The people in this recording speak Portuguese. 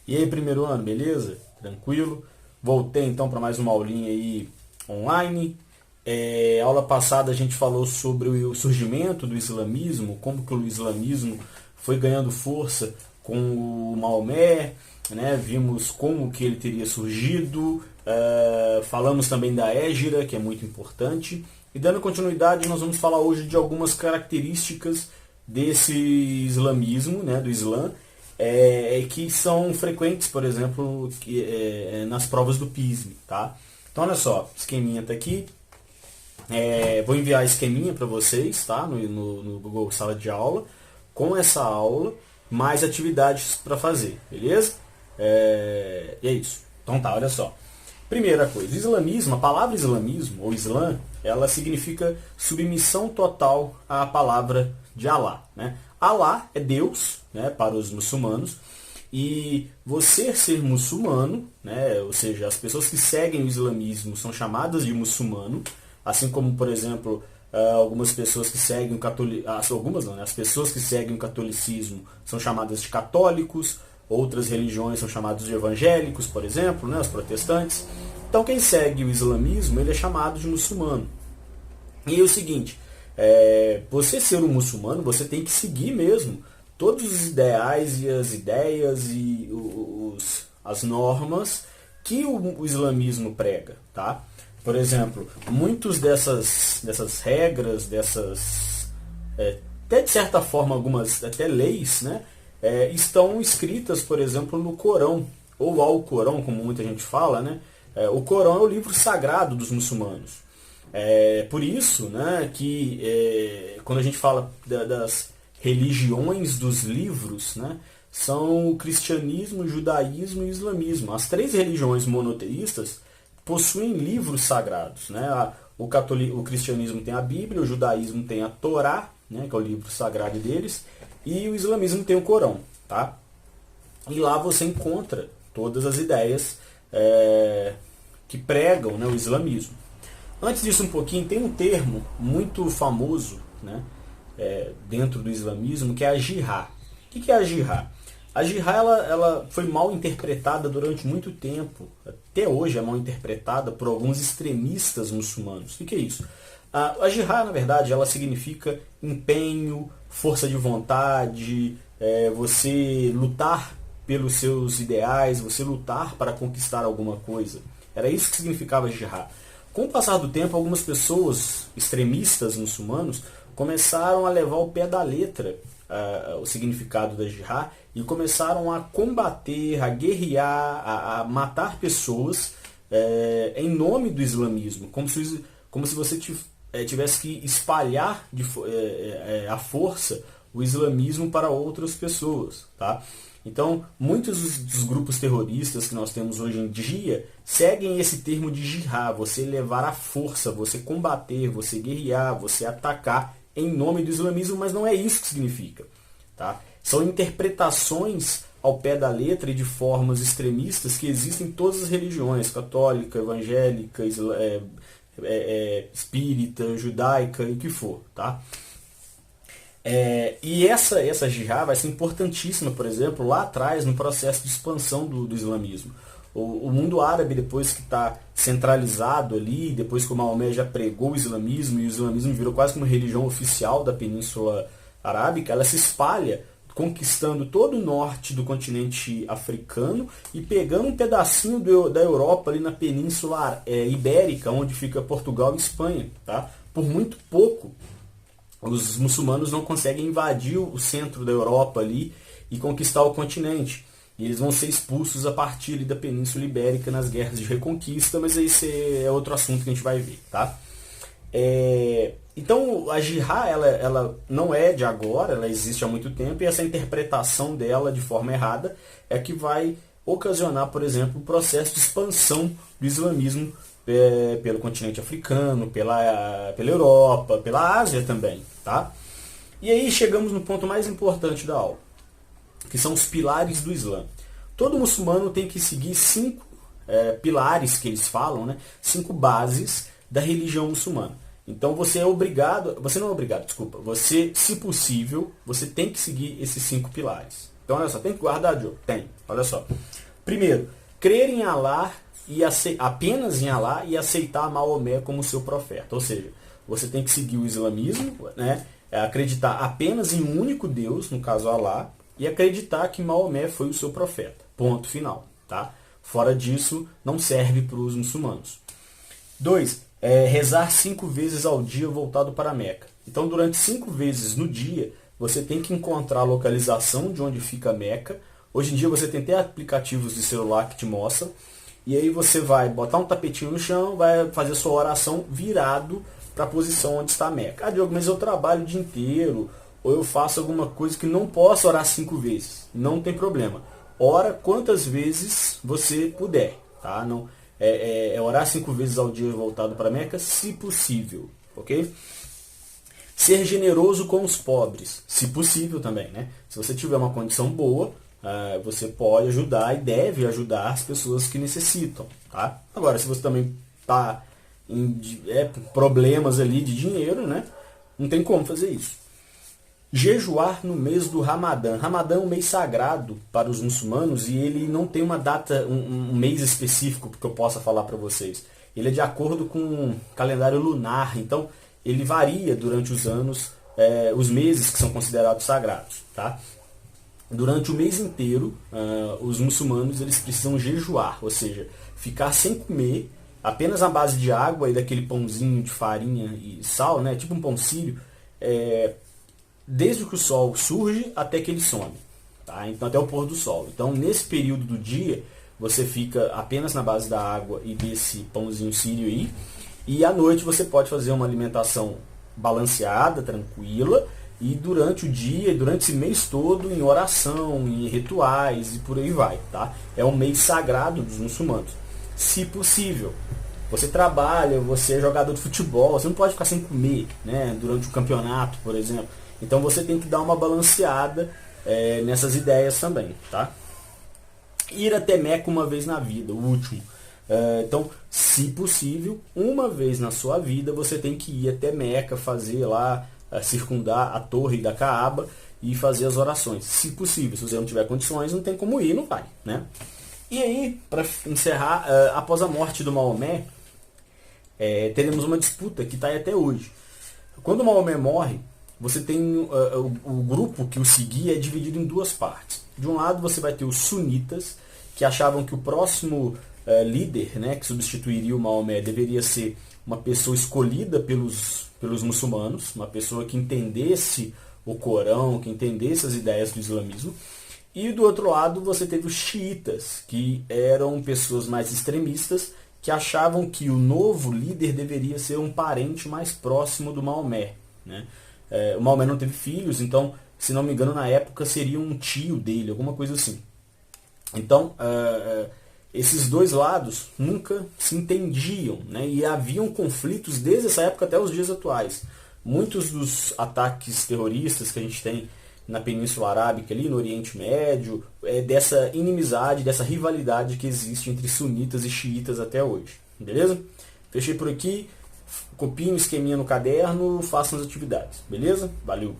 E aí, primeiro ano, beleza? Tranquilo? Voltei então para mais uma aulinha aí online. Aula passada a gente falou sobre o surgimento do islamismo, como que o islamismo foi ganhando força com o Maomé, né? Vimos como que ele teria surgido, falamos também da Hégira, que é muito importante. E dando continuidade, nós vamos falar hoje de algumas características desse islamismo, né, do Islã, que são frequentes, por exemplo, nas provas do PISME. Tá? Então, olha só, esqueminha está aqui. Vou enviar esqueminha para vocês, tá? no Google Sala de Aula, com essa aula, mais atividades para fazer, beleza? E é isso. Então tá, olha só. Primeira coisa, islamismo, a palavra islamismo, ou Islã, ela significa submissão total à palavra de Alá. Né? Alá é Deus, né, para os muçulmanos, e você ser muçulmano, né, ou seja, as pessoas que seguem o islamismo são chamadas de muçulmano, assim como, por exemplo, algumas pessoas que seguem o catolicismo, algumas não, né, as pessoas que seguem o catolicismo são chamadas de católicos, outras religiões são chamadas de evangélicos, por exemplo, né, os protestantes. Então quem segue o islamismo, ele é chamado de muçulmano. E é o seguinte, você ser um muçulmano, você tem que seguir mesmo todos os ideais e as ideias e as normas que o islamismo prega, tá? Por exemplo, muitas dessas regras, até de certa forma algumas até leis, né, estão escritas, por exemplo, no Corão, ou ao Corão, como muita gente fala, né? O Corão é o livro sagrado dos muçulmanos. Por isso, né, que quando a gente fala das religiões dos livros, né, são o cristianismo, o judaísmo e o islamismo. As três religiões monoteístas possuem livros sagrados. Né? O cristianismo tem a Bíblia, o judaísmo tem a Torá, né, que é o livro sagrado deles, e o islamismo tem o Corão. Tá? E lá você encontra todas as ideias que pregam, né, o islamismo. Antes disso um pouquinho, tem um termo muito famoso, né, dentro do islamismo, que é a jihad. O que é a jihad? A jihad ela foi mal interpretada durante muito tempo, até hoje é mal interpretada por alguns extremistas muçulmanos. O que é isso? A jihad, na verdade, ela significa empenho, força de vontade, você lutar pelos seus ideais, você lutar para conquistar alguma coisa. Era isso que significava jihad. Com o passar do tempo, algumas pessoas extremistas muçulmanos começaram a levar ao pé da letra o significado da jihad e começaram a combater, a guerrear, a matar pessoas em nome do islamismo, como se você tivesse que espalhar à força o islamismo para outras pessoas. Tá? Então, muitos dos grupos terroristas que nós temos hoje em dia seguem esse termo de jihad, você levar à força, você combater, você guerrear, você atacar em nome do islamismo, mas não é isso que significa. Tá? São interpretações ao pé da letra e de formas extremistas que existem em todas as religiões, católica, evangélica, espírita, judaica e o que for. Tá? E essa jihad vai ser importantíssima, por exemplo, lá atrás no processo de expansão do islamismo. O mundo árabe, depois que está centralizado ali, depois que o Maomé já pregou o islamismo e o islamismo virou quase como religião oficial da Península Arábica, ela se espalha, conquistando todo o norte do continente africano e pegando um pedacinho da Europa ali na Península Ibérica, onde fica Portugal e Espanha. Tá? Por muito pouco, os muçulmanos não conseguem invadir o centro da Europa ali e conquistar o continente. E eles vão ser expulsos a partir ali da Península Ibérica nas guerras de reconquista, mas esse é outro assunto que a gente vai ver. Tá? Então a jihad ela não é de agora, ela existe há muito tempo, e essa interpretação dela de forma errada é que vai ocasionar, por exemplo, o processo de expansão do islamismo pelo continente africano, pela Europa, pela Ásia também. Tá? E aí chegamos no ponto mais importante da aula, que são os pilares do Islã. Todo muçulmano tem que seguir 5 pilares que eles falam, né? 5 bases da religião muçulmana. Então você não é obrigado, desculpa, você, se possível, você tem que seguir esses 5 pilares. Então, olha só, tem que guardar, Diogo? Tem. Olha só. Primeiro, crer em Allah e apenas em Allah e aceitar Maomé como seu profeta. Ou seja, você tem que seguir o islamismo, né? Acreditar apenas em um único Deus, no caso Allah, e acreditar que Maomé foi o seu profeta. Ponto final. Tá? Fora disso, não serve para os muçulmanos. 2. Rezar 5 vezes ao dia voltado para Meca. Então, durante 5 vezes no dia, você tem que encontrar a localização de onde fica Meca. Hoje em dia você tem até aplicativos de celular que te mostram. E aí você vai botar um tapetinho no chão, vai fazer sua oração virado para a posição onde está a Meca. Ah, Diogo, mas eu trabalho o dia inteiro, ou eu faço alguma coisa que não posso orar 5 vezes. Não tem problema. Ora quantas vezes você puder. Tá? Não, orar 5 vezes ao dia voltado para a Meca, se possível. Ok? Ser generoso com os pobres, se possível também, né? Se você tiver uma condição boa, você pode ajudar e deve ajudar as pessoas que necessitam, tá? Agora, se você também está em problemas ali de dinheiro, né? Não tem como fazer isso. Jejuar no mês do Ramadã. Ramadã é um mês sagrado para os muçulmanos e ele não tem uma data, um mês específico que eu possa falar para vocês. Ele é de acordo com o calendário lunar, então ele varia durante os anos, os meses que são considerados sagrados. Tá? Durante o mês inteiro, os muçulmanos eles precisam jejuar, ou seja, ficar sem comer, apenas à base de água e daquele pãozinho de farinha e sal, né? Tipo um pão sírio, desde que o sol surge até que ele some. Tá? Então, até o pôr do sol. Então, nesse período do dia, você fica apenas na base da água e desse pãozinho sírio aí. E à noite você pode fazer uma alimentação balanceada, tranquila, e durante o dia, durante esse mês todo, em oração, em rituais e por aí vai. Tá? É um mês sagrado dos muçulmanos. Se possível, você trabalha, você é jogador de futebol, você não pode ficar sem comer, né, durante o campeonato, por exemplo. Então você tem que dar uma balanceada nessas ideias também. Tá? Ir até Meca uma vez na vida, o último. Então, se possível, uma vez na sua vida você tem que ir até Meca, fazer lá, circundar a torre da Caaba e fazer as orações. Se possível, se você não tiver condições, não tem como ir, não vai. Né? E aí, para encerrar, após a morte do Maomé, teremos uma disputa que está aí até hoje. Quando Maomé morre, você tem o grupo que o seguia é dividido em 2 partes. De um lado você vai ter os sunitas, que achavam que o próximo líder, né, que substituiria o Maomé, deveria ser uma pessoa escolhida pelos muçulmanos, uma pessoa que entendesse o Corão, que entendesse as ideias do islamismo. E do outro lado você teve os xiitas, que eram pessoas mais extremistas, que achavam que o novo líder deveria ser um parente mais próximo do Maomé. Né? O Maomé não teve filhos, então, se não me engano, na época seria um tio dele, alguma coisa assim. Então, esses 2 lados nunca se entendiam, né? E haviam conflitos desde essa época até os dias atuais. Muitos dos ataques terroristas que a gente tem na Península Arábica, ali no Oriente Médio, dessa inimizade, dessa rivalidade que existe entre sunitas e xiitas até hoje. Beleza? Fechei por aqui. Copiem o esqueminha no caderno, façam as atividades. Beleza? Valeu!